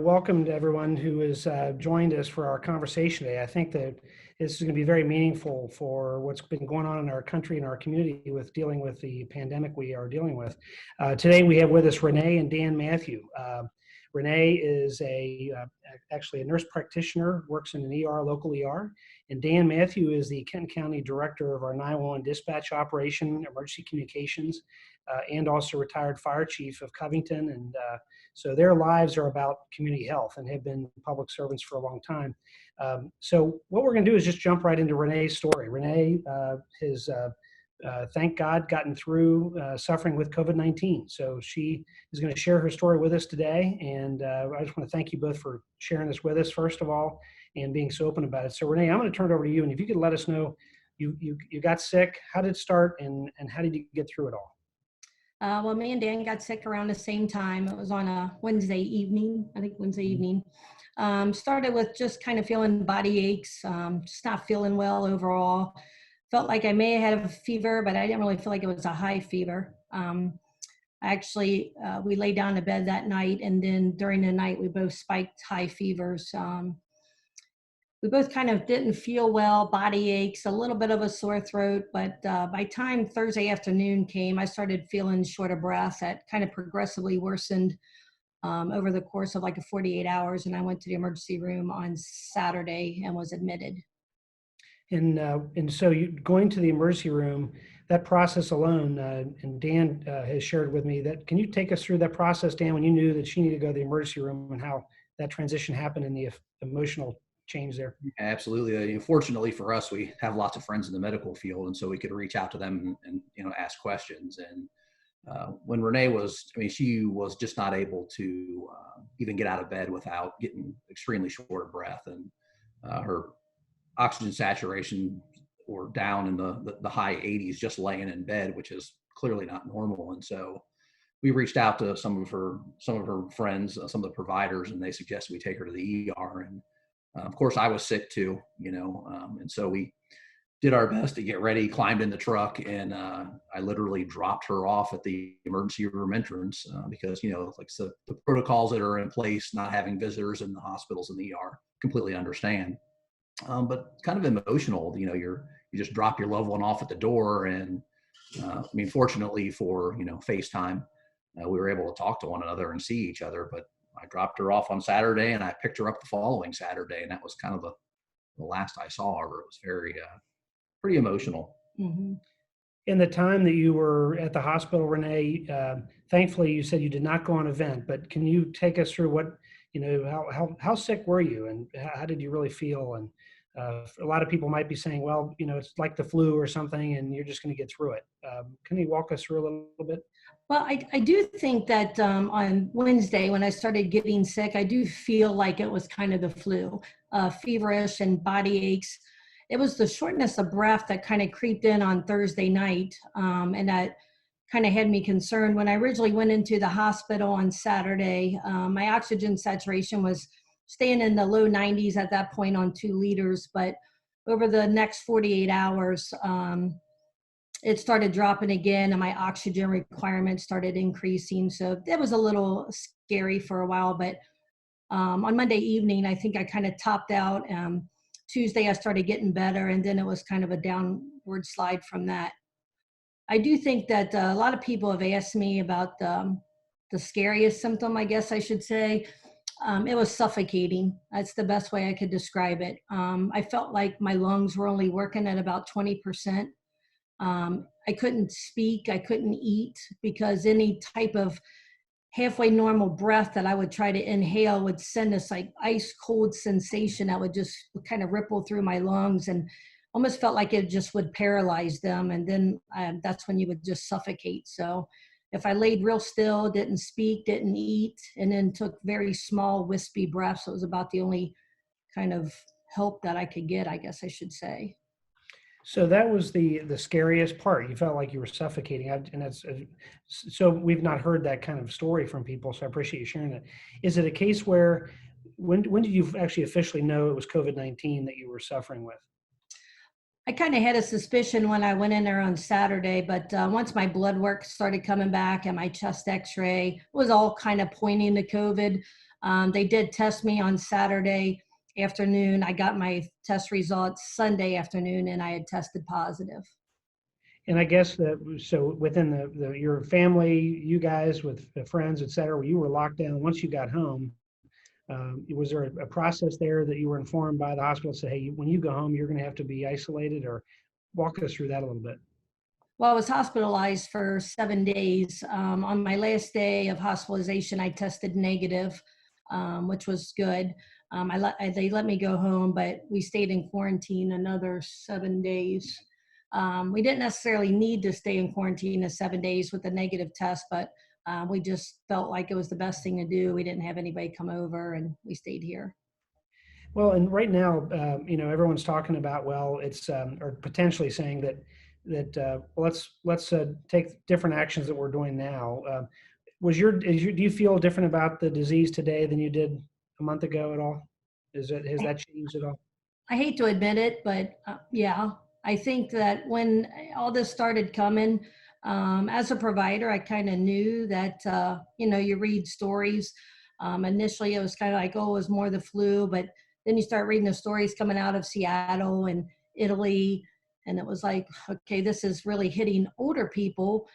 Welcome to everyone who has joined us for our conversation today. I think that this is going to be very meaningful for what's been going on in our country and our community with dealing with the pandemic we are dealing with. Today we have with us Renee and Dan Mathew. Renee is actually a nurse practitioner, works in an ER, local ER, and Dan Mathew is the Kenton County Director of our 911 dispatch operation, emergency communications, and also retired fire chief of Covington. And so their lives are about community health and have been public servants for a long time. So what we're going to do is just jump right into Renee's story. Renee has, thank God, gotten through suffering with COVID-19. So she is going to share her story with us today. And I just want to thank you both for sharing this with us, first of all, and being so open about it. So Renee, I'm going to turn it over to you. And if you could let us know, you got sick, how did it start, and how did you get through it all? Well, me and Dan got sick around the same time. It was on a Wednesday evening, Started with just kind of feeling body aches, just not feeling well overall. Felt like I may have had a fever, but I didn't really feel like it was a high fever. We laid down in bed that night, and then during the night, we both spiked high fevers. We both kind of didn't feel well, body aches, a little bit of a sore throat, but by time Thursday afternoon came, I started feeling short of breath. That kind of progressively worsened over the course of like 48 hours, and I went to the emergency room on Saturday and was admitted. And so you going to the emergency room, that process alone, and Dan has shared with me that, can you take us through that process, Dan, when you knew that she needed to go to the emergency room and how that transition happened and the emotional change there? Absolutely. Fortunately for us, we have lots of friends in the medical field, and so we could reach out to them and ask questions. And when Renee she was just not able to even get out of bed without getting extremely short of breath, and her oxygen saturation were down in the high 80s just laying in bed, which is clearly not normal. And so we reached out to some of her friends, some of the providers, and they suggested we take her to the ER. And of course, I was sick too, and so we did our best to get ready, climbed in the truck, and I literally dropped her off at the emergency room entrance because, the protocols that are in place, not having visitors in the hospitals and the ER, completely understand. But kind of emotional, you just drop your loved one off at the door. And fortunately for, FaceTime, we were able to talk to one another and see each other. But I dropped her off on Saturday, and I picked her up the following Saturday, and that was kind of the last I saw her. It was very, pretty emotional. Mm-hmm. In the time that you were at the hospital, Renee, thankfully you said you did not go on a vent, but can you take us through what, how sick were you, and how did you really feel? And a lot of people might be saying, well, it's like the flu or something, and you're just going to get through it. Can you walk us through a little bit? Well, I do think that on Wednesday, when I started getting sick, I do feel like it was kind of the flu, feverish and body aches. It was the shortness of breath that kind of creeped in on Thursday night, and that kind of had me concerned. When I originally went into the hospital on Saturday, my oxygen saturation was staying in the low 90s at that point on 2 liters, but over the next 48 hours, it started dropping again, and my oxygen requirements started increasing. So that was a little scary for a while, but on Monday evening, I think I kind of topped out. Tuesday, I started getting better, and then it was kind of a downward slide from that. I do think that a lot of people have asked me about the scariest symptom, I guess I should say. It was suffocating. That's the best way I could describe it. I felt like my lungs were only working at about 20%. I couldn't speak, I couldn't eat, because any type of halfway normal breath that I would try to inhale would send this like ice cold sensation that would just kind of ripple through my lungs, and almost felt like it just would paralyze them. And then that's when you would just suffocate. So if I laid real still, didn't speak, didn't eat, and then took very small wispy breaths, it was about the only kind of help that I could get, I guess I should say. So that was the scariest part. You felt like you were suffocating, and that's so we've not heard that kind of story from people. So I appreciate you sharing that. Is it a case where when did you actually officially know it was COVID-19 that you were suffering with? I kind of had a suspicion when I went in there on Saturday, but once my blood work started coming back and my chest x-ray was all kind of pointing to COVID, They did test me on Saturday afternoon. I got my test results Sunday afternoon, and I had tested positive. And I guess that, so within your family, you guys with the friends, et cetera, you were locked down once you got home. Was there a process there that you were informed by the hospital to say, hey, when you go home, you're going to have to be isolated, or walk us through that a little bit? Well, I was hospitalized for 7 days. On my last day of hospitalization, I tested negative, which was good. They let me go home, but we stayed in quarantine another 7 days. We didn't necessarily need to stay in quarantine the 7 days with the negative test, but we just felt like it was the best thing to do. We didn't have anybody come over, and we stayed here. Well, and right now, everyone's talking about, well, it's or potentially saying that let's take different actions that we're doing now. Do you feel different about the disease today than you did a month ago at all? Has that changed at all? I hate to admit it, but yeah, I think that when all this started coming, as a provider, I kind of knew that, you read stories. Initially, it was kind of like, oh, it was more the flu, but then you start reading the stories coming out of Seattle and Italy, and it was like, okay, this is really hitting older people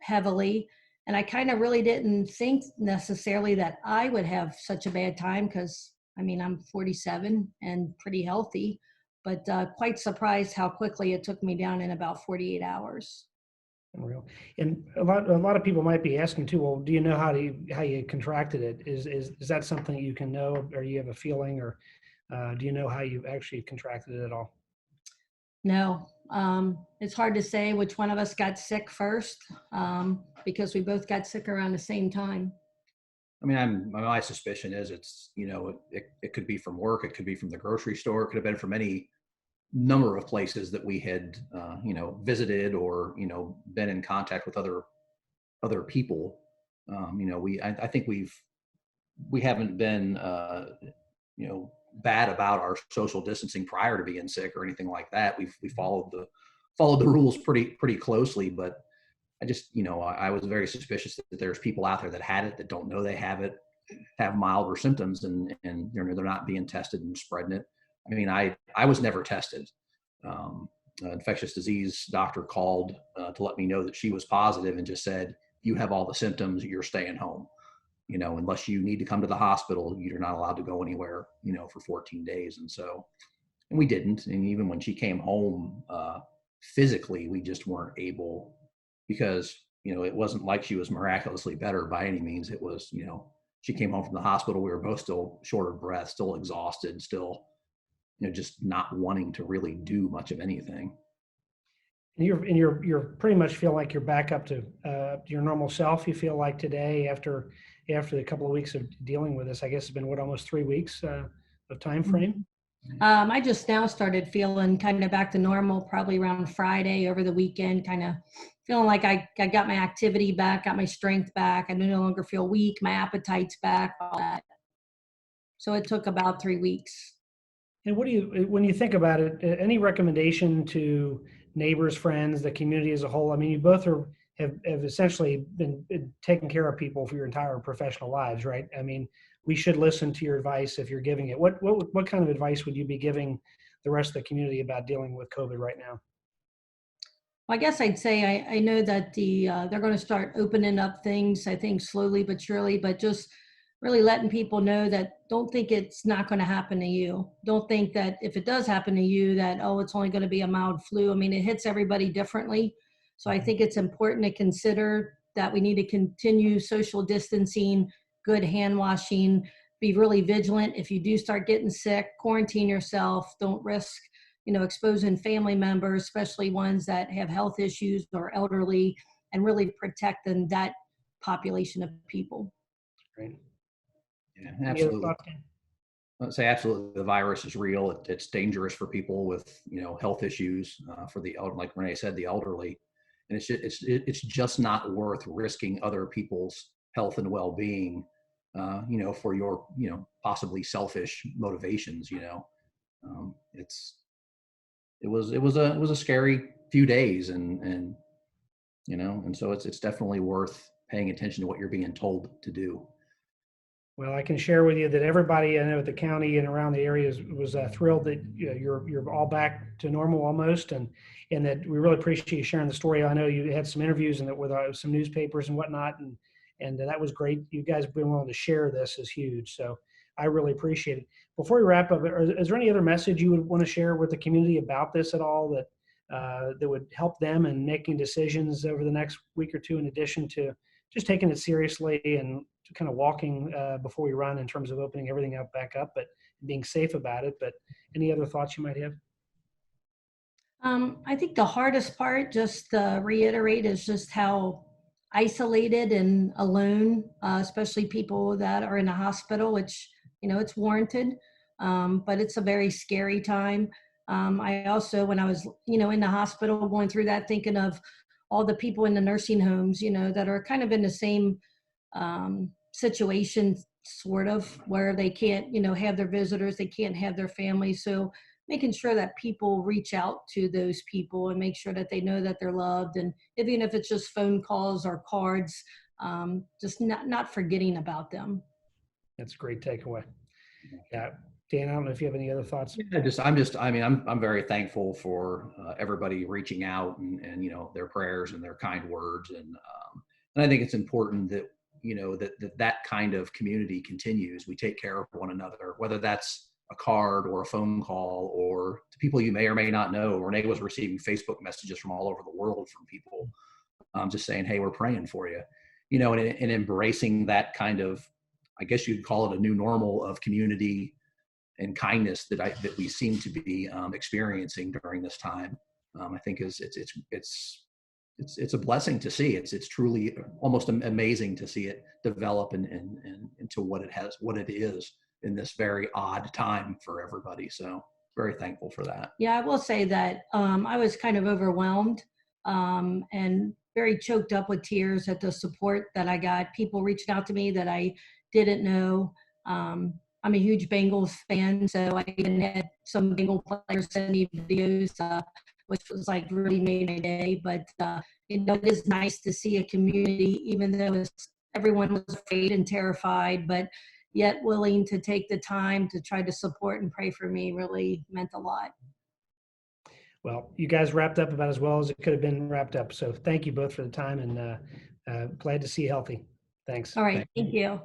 heavily. And I kind of really didn't think necessarily that I would have such a bad time, because I'm 47 and pretty healthy, but quite surprised how quickly it took me down in about 48 hours. Unreal. And a lot of people might be asking too, well, do you know how you contracted it? Is that something you can know, or you have a feeling, or do you know how you actually contracted it at all? No, it's hard to say which one of us got sick first, because we both got sick around the same time. My suspicion is it could be from work, it could be from the grocery store, it could have been from any number of places that we had, visited, or been in contact with other people. I think we haven't been bad about our social distancing prior to being sick or anything like that. We followed the rules pretty closely, but I just, I was very suspicious that there's people out there that had it, that don't know they have it, have milder symptoms, and they're not being tested and spreading it. I was never tested. Infectious disease doctor called to let me know that she was positive, and just said, you have all the symptoms, you're staying home. Unless you need to come to the hospital, you're not allowed to go anywhere, for 14 days. And we didn't. And even when she came home, physically, we just weren't able, because, it wasn't like she was miraculously better by any means. It was, she came home from the hospital, we were both still short of breath, still exhausted, still, just not wanting to really do much of anything. And you're pretty much feel like you're back up to your normal self. You feel like today, after a couple of weeks of dealing with this, I guess it's been almost 3 weeks of time frame. I just now started feeling kind of back to normal, probably around Friday over the weekend, kind of feeling like I got my activity back, got my strength back. I no longer feel weak. My appetite's back, all that. So it took about 3 weeks. And when you think about it, any recommendation to neighbors, friends, the community as a whole? You both have essentially been taking care of people for your entire professional lives, right? We should listen to your advice if you're giving it. What kind of advice would you be giving the rest of the community about dealing with COVID right now? Well, I guess I'd say I know that they're going to start opening up things, I think slowly but surely, but just really letting people know that don't think it's not going to happen to you. Don't think that if it does happen to you that, oh, it's only going to be a mild flu. It hits everybody differently. So I think it's important to consider that we need to continue social distancing, good hand washing, be really vigilant. If you do start getting sick, quarantine yourself. Don't risk, exposing family members, especially ones that have health issues or elderly, and really protecting that population of people. Right. Yeah, absolutely. I'd say absolutely. The virus is real. It's dangerous for people with, health issues, for the elderly, like Renee said, the elderly, and it's just not worth risking other people's health and well-being, for your, possibly selfish motivations. It was a scary few days, and so it's definitely worth paying attention to what you're being told to do. Well, I can share with you that everybody I know at the county and around the area was thrilled that you're all back to normal almost, and that we really appreciate you sharing the story. I know you had some interviews and that with some newspapers and whatnot, and that was great. You guys being willing to share this is huge. So I really appreciate it. Before we wrap up, is there any other message you would want to share with the community about this at all that would help them in making decisions over the next week or two, in addition to just taking it seriously and kind of walking before we run in terms of opening everything up back up, but being safe about it? But any other thoughts you might have? I think the hardest part, just to reiterate, is just how isolated and alone, especially people that are in a hospital, which, it's warranted, but it's a very scary time. I also, when I was, in the hospital going through that, thinking of all the people in the nursing homes, that are kind of in the same situation, sort of, where they can't, have their visitors, they can't have their family. So making sure that people reach out to those people and make sure that they know that they're loved. And even if it's just phone calls or cards, just not forgetting about them. That's a great takeaway. Yeah. Dan, I don't know if you have any other thoughts. Yeah, I'm very thankful for everybody reaching out and their prayers and their kind words. And I think it's important that, that kind of community continues. We take care of one another, whether that's a card or a phone call or to people you may or may not know. Renee was receiving Facebook messages from all over the world from people just saying, hey, we're praying for you, and embracing that kind of, I guess you'd call it a new normal of community and kindness that we seem to be experiencing during this time. I think it's a blessing to see. It's truly almost amazing to see it develop and into what it is in this very odd time for everybody. So very thankful for that. Yeah, I will say that I was kind of overwhelmed and very choked up with tears at the support that I got. People reaching out to me that I didn't know. I'm a huge Bengals fan, so I even had some Bengal players send me videos, which was like really made my day. But it is nice to see a community, even though everyone was afraid and terrified, but yet willing to take the time to try to support and pray for me really meant a lot. Well, you guys wrapped up about as well as it could have been wrapped up. So thank you both for the time, and glad to see you healthy. Thanks. All right. Thank you.